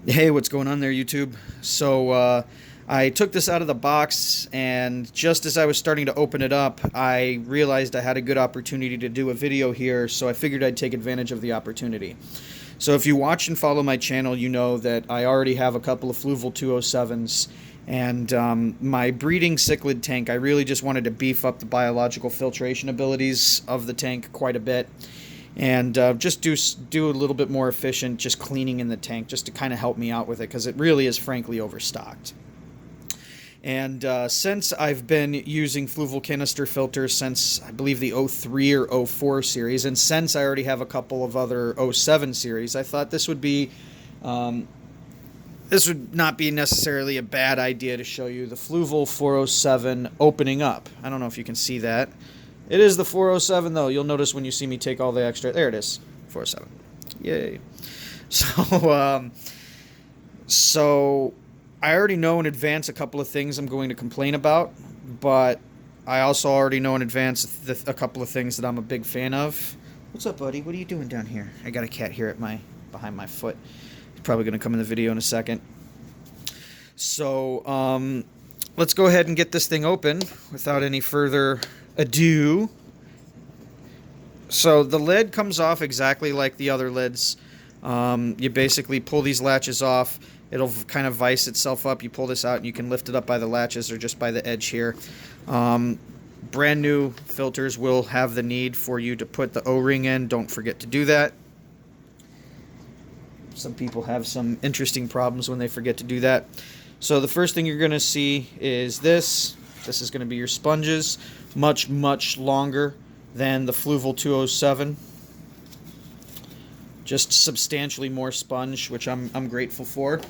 Hey, what's going on there, YouTube? I took this out of the box, and just as I was starting to open it up, I realized I had a good opportunity to do a video here, so I figured I'd take advantage of the opportunity. So if you watch and follow my channel, you know that I already have a couple of Fluval 207s, and my breeding cichlid tank, I really just wanted to beef up the biological filtration abilities of the tank quite a bit. And just do a little bit more efficient just cleaning in the tank just to kind of help me out with it, because it really is frankly overstocked. And since I've been using Fluval canister filters since I believe the 03 or 04 series, and since I already have a couple of other 07 series, I thought this would not be necessarily a bad idea to show you the Fluval 407 opening up. I don't know if you can see that. It is the 407, though. You'll notice when you see me take all the extra... There it is. 407. Yay. So I already know in advance a couple of things I'm going to complain about, but I also already know in advance a couple of things that I'm a big fan of. What's up, buddy? What are you doing down here? I got a cat here behind my foot. He's probably going to come in the video in a second. So, let's go ahead and get this thing open without any further ado. So the lid comes off exactly like the other lids. You basically pull these latches off. It'll kind of vise itself up. You pull this out and you can lift it up by the latches or just by the edge here. Brand new filters will have the need for you to put the O-ring in. Don't forget to do that. Some people have some interesting problems when they forget to do that. So the first thing you're going to see is this. This is going to be your sponges. Much, much longer than the Fluval 207. Just substantially more sponge, which I'm grateful for.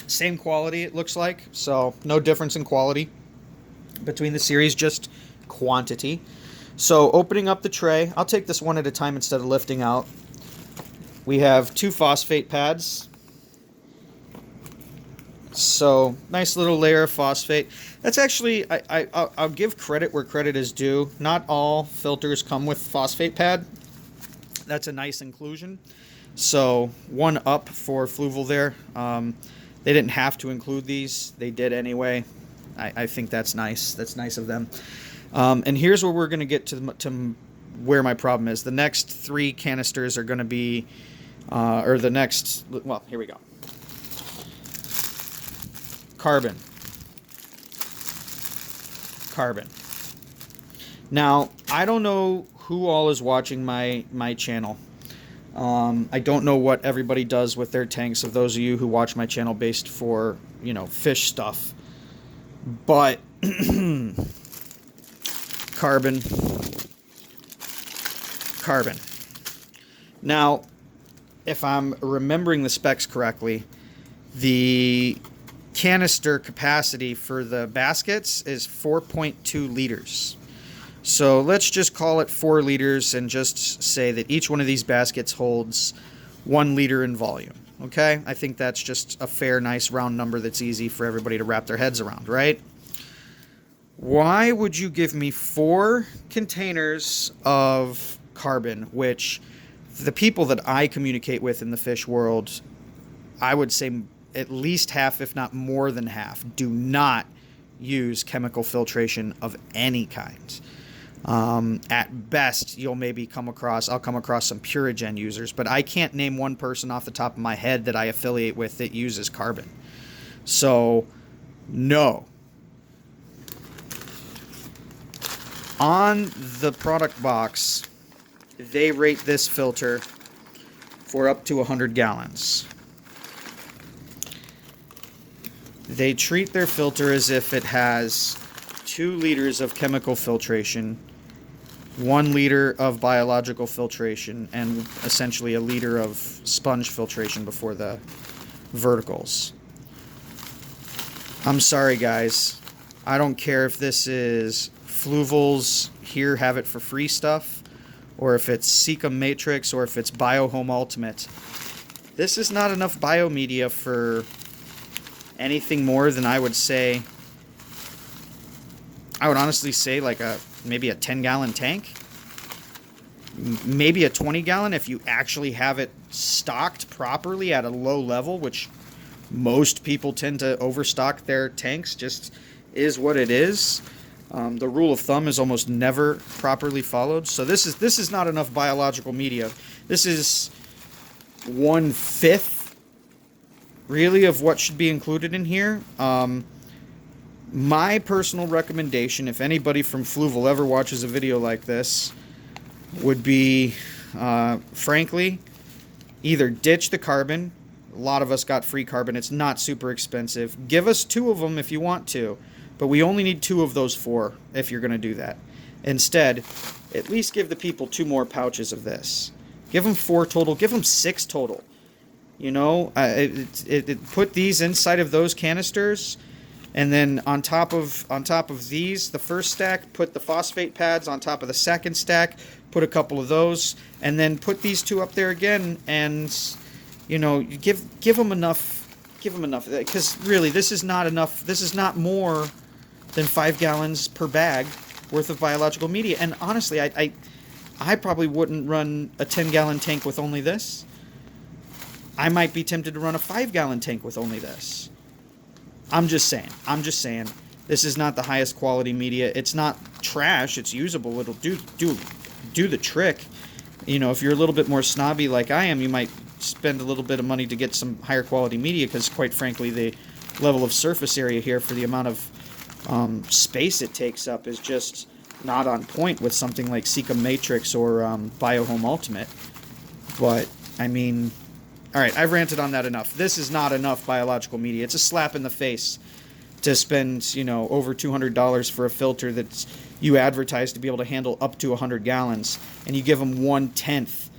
Same quality, it looks like. So no difference in quality between the series, just quantity. So opening up the tray, I'll take this one at a time instead of lifting out. We have 2 phosphate pads. So, nice little layer of phosphate. That's actually, I'll give credit where credit is due. Not all filters come with phosphate pad. That's a nice inclusion. So, one up for Fluval there. They didn't have to include these. They did anyway. I think that's nice. That's nice of them. And here's where we're going to get to where my problem is. The next 3 canisters are going to be, well, here we go. Carbon. Now, I don't know who all is watching my channel. I don't know what everybody does with their tanks, of those of you who watch my channel based for, fish stuff. But carbon. Now, if I'm remembering the specs correctly, the canister capacity for the baskets is 4.2 liters. So let's just call it 4 liters and just say that each one of these baskets holds 1 liter in volume. Okay? I think that's just a fair, nice round number that's easy for everybody to wrap their heads around, right? Why would you give me 4 containers of carbon, which the people that I communicate with in the fish world, I would say at least half, if not more than half, do not use chemical filtration of any kind. At best, I'll come across some Purigen users, but I can't name one person off the top of my head that I affiliate with that uses carbon. So, no. On the product box, they rate this filter for up to 100 gallons. They treat their filter as if it has 2 liters of chemical filtration, 1 liter of biological filtration, and essentially a liter of sponge filtration before the verticals. I'm sorry, guys. I don't care if this is Fluval's Here Have It for Free stuff, or if it's Seacom Matrix, or if it's Biohome Ultimate. This is not enough biomedia for anything more than I would honestly say like maybe a 10-gallon tank. maybe a 20 gallon if you actually have it stocked properly at a low level, which most people tend to overstock their tanks, just is what it is. The rule of thumb is almost never properly followed. So this is not enough biological media. This is 1/5 really of what should be included in here. My personal recommendation, if anybody from Fluval ever watches a video like this, would be, frankly, either ditch the carbon. A lot of us got free carbon. It's not super expensive. Give us 2 of them if you want to, but we only need 2 of those 4 if you're going to do that. Instead, at least give the people 2 more pouches of this. Give them 4 total. Give them 6 total. You know, put these inside of those canisters, and then on top of these, the first stack, put the phosphate pads on top of the second stack. Put a couple of those, and then put these 2 up there again, and you know, give them enough. Give them enough, because really, this is not enough. This is not more than 5 gallons per bag worth of biological media. And honestly, I probably wouldn't run a 10-gallon tank with only this. I might be tempted to run a 5-gallon tank with only this. I'm just saying. This is not the highest quality media. It's not trash. It's usable. It'll do the trick. You know, if you're a little bit more snobby like I am, you might spend a little bit of money to get some higher quality media, because quite frankly, the level of surface area here for the amount of space it takes up is just not on point with something like Seca Matrix or Biohome Ultimate. But, I mean, alright, I've ranted on that enough. This is not enough biological media. It's a slap in the face to spend, you know, over $200 for a filter that you advertise to be able to handle up to 100 gallons, and you give them 1/10.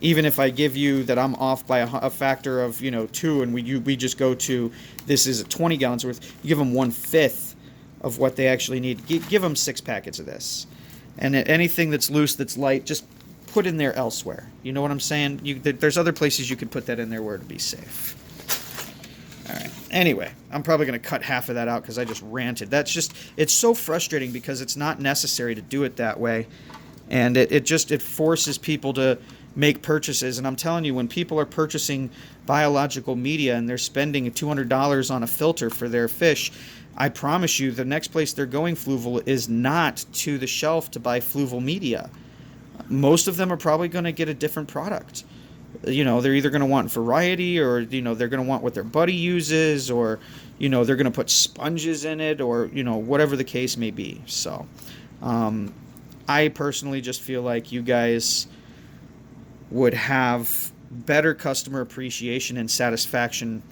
Even if I give you that I'm off by a factor of, you know, 2, and we just go to, this is 20 gallons worth, you give them 1/5 of what they actually need. Give them 6 packets of this. And anything that's loose, that's light, just put in there elsewhere. You know what I'm saying? There's other places you could put that in there where it'd be safe. Alright, anyway, I'm probably going to cut half of that out because I just ranted. It's so frustrating because it's not necessary to do it that way. And it forces people to make purchases. And I'm telling you, when people are purchasing biological media and they're spending $200 on a filter for their fish, I promise you the next place they're going, Fluval, is not to the shelf to buy Fluval media. Most of them are probably going to get a different product. You know, they're either going to want variety, or, you know, they're going to want what their buddy uses, or, you know, they're going to put sponges in it, or, you know, whatever the case may be. So, I personally just feel like you guys would have better customer appreciation and satisfaction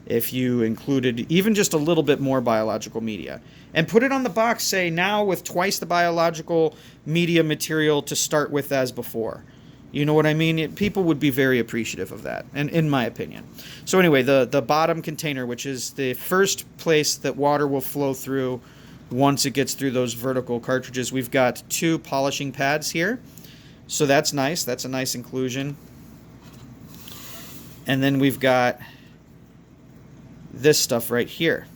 if you included even just a little bit more biological media. And put it on the box, say, now with twice the biological media material to start with as before. You know what I mean? People would be very appreciative of that, and in my opinion. So anyway, the bottom container, which is the first place that water will flow through once it gets through those vertical cartridges, we've got 2 polishing pads here. So that's nice. That's a nice inclusion. And then we've got this stuff right here,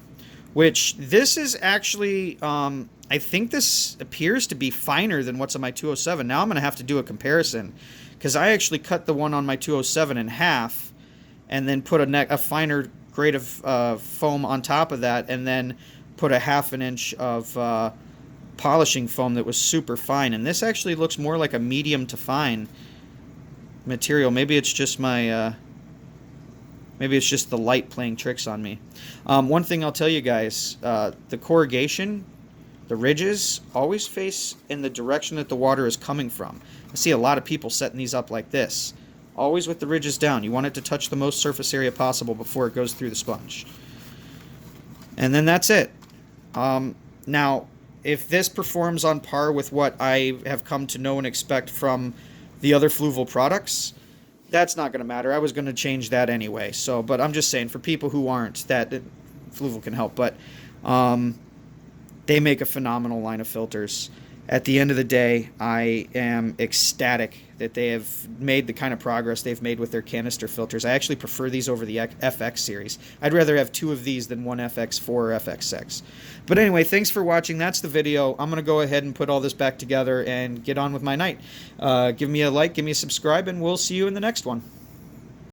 which this is actually, I think this appears to be finer than what's on my 207. Now I'm going to have to do a comparison, because I actually cut the one on my 207 in half and then put a finer grade of foam on top of that, and then put a 1/2 inch of polishing foam that was super fine. And this actually looks more like a medium to fine material. Maybe it's just my... maybe it's just the light playing tricks on me. One thing I'll tell you guys, the corrugation, the ridges, always face in the direction that the water is coming from. I see a lot of people setting these up like this. Always with the ridges down. You want it to touch the most surface area possible before it goes through the sponge. And then that's it. Now, if this performs on par with what I have come to know and expect from the other Fluval products, that's not going to matter. I was going to change that anyway. So, but I'm just saying, for people who aren't, that Fluval can help. But they make a phenomenal line of filters. at the end of the day, I am ecstatic that they have made the kind of progress they've made with their canister filters. I actually prefer these over the FX series. I'd rather have 2 of these than one FX4 or FX6. But anyway, thanks for watching. That's the video. I'm going to go ahead and put all this back together and get on with my night. Give me a like, give me a subscribe, and we'll see you in the next one.